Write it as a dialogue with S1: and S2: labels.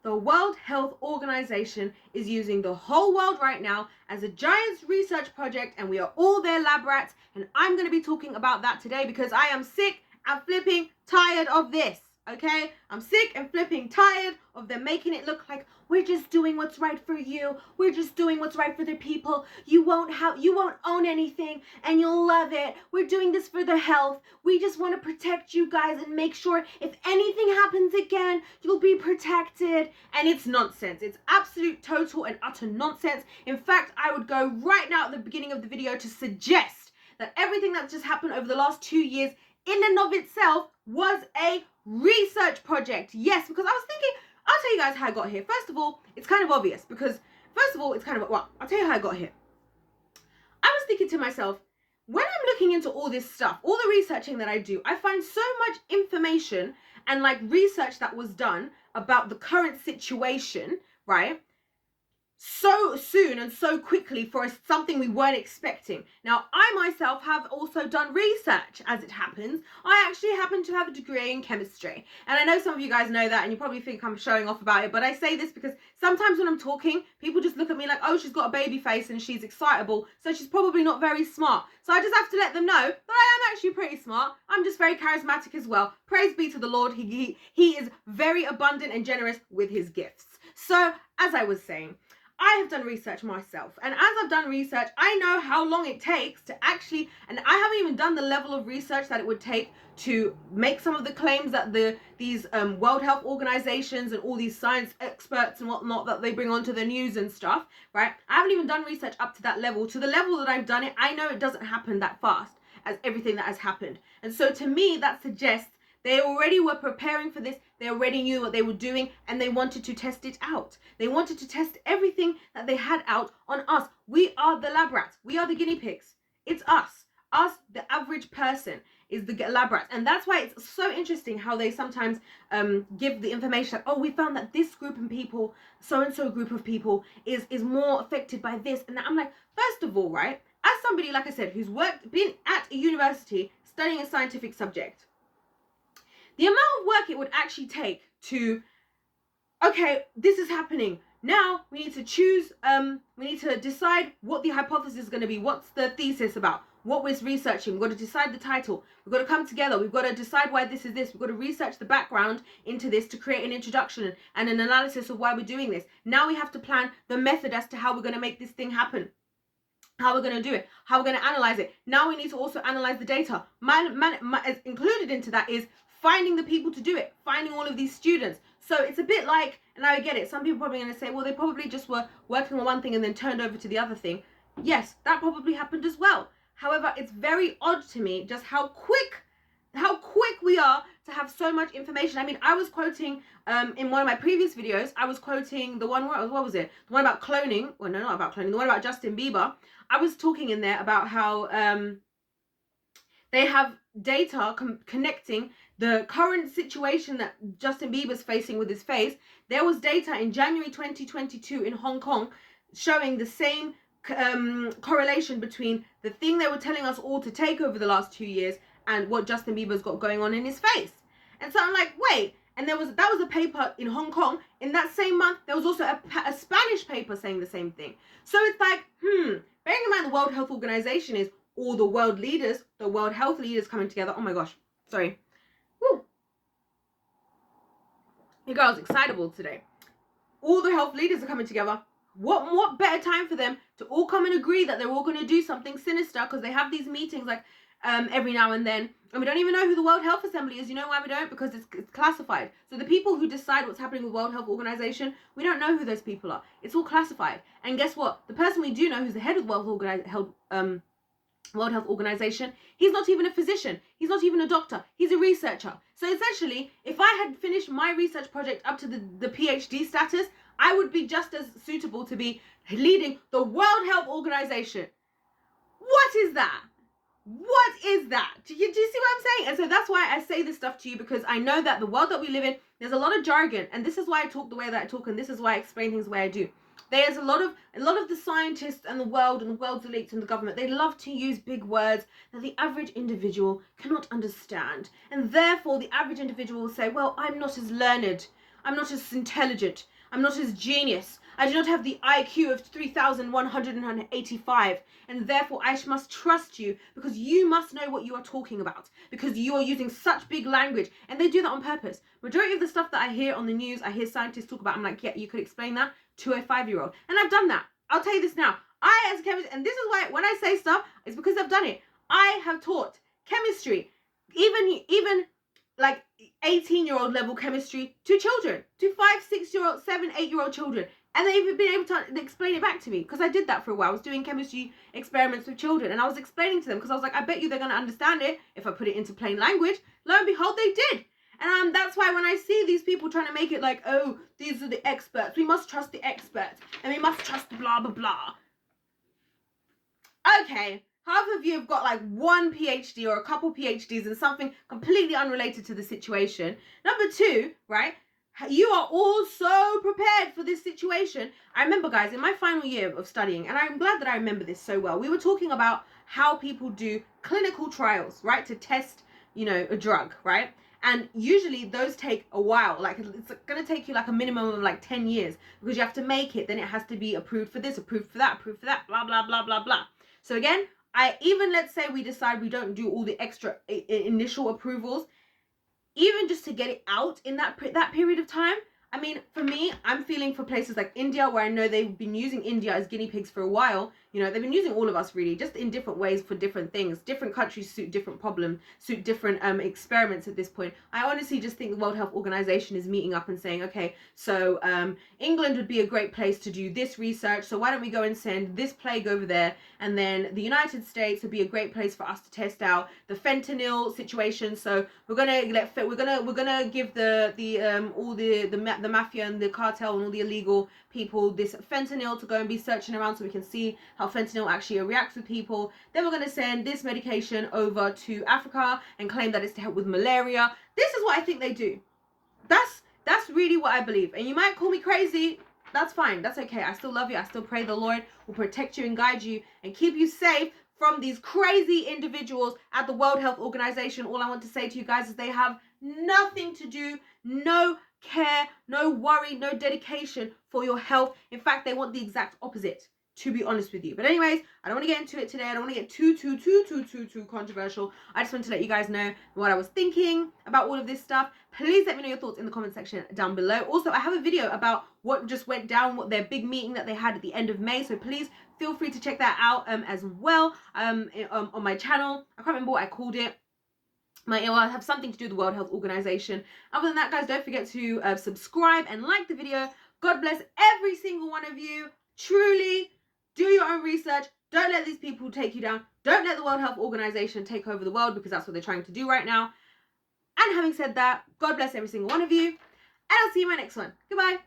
S1: the World Health Organization is using the whole world right now as a giant research project, and we are all their lab rats. And I'm going to be talking about that today because I am sick and flipping tired of this. Okay, I'm sick and flipping tired of them making it look like we're just doing what's right for you. We're just doing what's right for the people. You won't own anything and you'll love it. We're doing this for the health. We just want to protect you guys and make sure if anything happens again, you'll be protected. And it's nonsense. It's absolute, total and utter nonsense. In fact, I would go right now at the beginning of the video to suggest that everything that's just happened over the last 2 years in and of itself was a research project. Yes, because I was thinking, I'll tell you guys how I got here. First of all, it's kind of obvious because, I'll tell you how I got here. I was thinking to myself, when I'm looking into all this stuff, all the researching that I do, I find so much information and like research that was done about the current situation, right? So soon and so quickly for something we weren't expecting. Now, I myself have also done research, as it happens. I actually happen to have a degree in chemistry. And I know some of you guys know that and you probably think I'm showing off about it, but I say this because sometimes when I'm talking, people just look at me like, oh, she's got a baby face and she's excitable, so she's probably not very smart. So I just have to let them know that I am actually pretty smart. I'm just very charismatic as well. Praise be to the Lord. He is very abundant and generous with his gifts. So, as I was saying, I have done research myself, and as I've done research, I know how long it takes to actually, and I haven't even done the level of research that it would take to make some of the claims that these World Health Organizations and all these science experts and whatnot that they bring onto the news and stuff, right? I haven't even done research up to that level. To the level that I've done it, I know it doesn't happen that fast as everything that has happened. And so to me, that suggests they already were preparing for this. They already knew what they were doing and they wanted to test it out. They wanted to test everything that they had out on us. We are the lab rats. We are the guinea pigs. It's us. Us, the average person, is the lab rats. And that's why it's so interesting how they sometimes give the information like, oh, we found that this group of people, so-and-so group of people is more affected by this. And I'm like, first of all, right, as somebody, like I said, who's been at a university studying a scientific subject, the amount of work it would actually take to, okay, this is happening. Now we need to choose, we need to decide what the hypothesis is going to be. What's the thesis about? What we're researching. We've got to decide the title. We've got to come together. We've got to decide why this is this. We've got to research the background into this to create an introduction and an analysis of why we're doing this. Now we have to plan the method as to how we're going to make this thing happen. How we're going to do it. How we're going to analyze it. Now we need to also analyze the data. Included into that is finding the people to do it, finding all of these students. So it's a bit like, and I get it, some people are probably going to say, well, they probably just were working on one thing and then turned over to the other thing. Yes, that probably happened as well. However, it's very odd to me just how quick we are to have so much information. I mean, I was quoting in one of my previous videos, I was quoting the one, what was it? The one about cloning. Well, no, not about cloning. The one about Justin Bieber. I was talking in there about how they have data connecting the current situation that Justin Bieber's facing with his face. There was data in January 2022 in Hong Kong showing the same correlation between the thing they were telling us all to take over the last 2 years and what Justin Bieber's got going on in his face. And so I'm like, wait. And that was a paper in Hong Kong. In that same month, there was also a Spanish paper saying the same thing. So it's like, bearing in mind the World Health Organization is all the world leaders, the world health leaders coming together. Oh my gosh, sorry. Woo. Your girl's excitable today. All the health leaders are coming together. What better time for them to all come and agree that they're all going to do something sinister, because they have these meetings like every now and then, and we don't even know who the World Health Assembly is. You know why we don't? Because it's classified. So the people who decide what's happening with World Health Organization, we don't know who those people are. It's all classified. And guess what? The person we do know, who's the head of the World Health Organization, he's not even a physician. He's not even a doctor. He's a researcher. So essentially, if I had finished my research project up to the PhD status, I would be just as suitable to be leading the World Health Organization. What is that? What is that? Do you see what I'm saying? And so that's why I say this stuff to you, because I know that the world that we live in, there's a lot of jargon, and this is why I talk the way that I talk, and this is why I explain things the way I do. There's a lot of the scientists and the world's elites and the government, they love to use big words that the average individual cannot understand. And therefore the average individual will say, well, I'm not as learned. I'm not as intelligent. I'm not as genius. I do not have the IQ of 3,185, and therefore I must trust you because you must know what you are talking about, because you are using such big language. And they do that on purpose. Majority of the stuff that I hear on the news, I hear scientists talk about, I'm like, yeah, you could explain that to a 5-year-old. And I've done that. I'll tell you this now. I, as a chemist, and this is why when I say stuff, it's because I've done it. I have taught chemistry, even like 18-year-old level chemistry to children, to 5, 6-year-old, 7, 8-year-old children. And they've even been able to explain it back to me because I did that for a while. I was doing chemistry experiments with children and I was explaining to them because I was like, I bet you they're going to understand it if I put it into plain language. Lo and behold, they did. And that's why when I see these people trying to make it like, oh, these are the experts, we must trust the experts and we must trust blah, blah, blah. Okay, half of you have got like one PhD or a couple PhDs in something completely unrelated to the situation. Number 2, right? You are all so prepared for this situation. I remember, guys, in my final year of studying, and I'm glad that I remember this so well, we were talking about how people do clinical trials, right? To test, a drug, right? And usually those take a while. Like, it's going to take you like a minimum of like 10 years because you have to make it. Then it has to be approved for this, approved for that, blah, blah, blah, blah, blah. So again, let's say we decide we don't do all the extra initial approvals, even just to get it out in that period of time. I mean, for me, I'm feeling for places like India, where I know they've been using India as guinea pigs for a while. They've been using all of us really, just in different ways for different things. Different countries suit different problems, suit different experiments at this point. I honestly just think the World Health Organization is meeting up and saying, okay, so England would be a great place to do this research. So why don't we go and send this plague over there? And then the United States would be a great place for us to test out the fentanyl situation. So we're gonna give the mafia and the cartel and all the illegal people this fentanyl to go and be searching around so we can see how fentanyl actually reacts with people. Then we're going to send this medication over to Africa and claim that it's to help with malaria. This is what I think they do. That's really what I believe. And you might call me crazy. That's fine. That's okay. I still love you. I still pray the Lord will protect you and guide you and keep you safe from these crazy individuals at the World Health Organization. All I want to say to you guys is they have nothing to do, no care, no worry, no dedication for your health. In fact, they want the exact opposite, to be honest with you. But anyways, I don't want to get into it today. I don't want to get too controversial. I just want to let you guys know what I was thinking about all of this stuff. Please let me know your thoughts in the comment section down below. Also, I have a video about what just went down, what their big meeting that they had at the end of May. So please feel free to check that out as well on my channel. I can't remember what I called it. It will have something to do with the World Health Organization. Other than that, guys, don't forget to subscribe and like the video. God bless every single one of you. Truly, do your own research. Don't let these people take you down. Don't let the World Health Organization take over the world, because that's what they're trying to do right now. And having said that, God bless every single one of you. And I'll see you in my next one. Goodbye.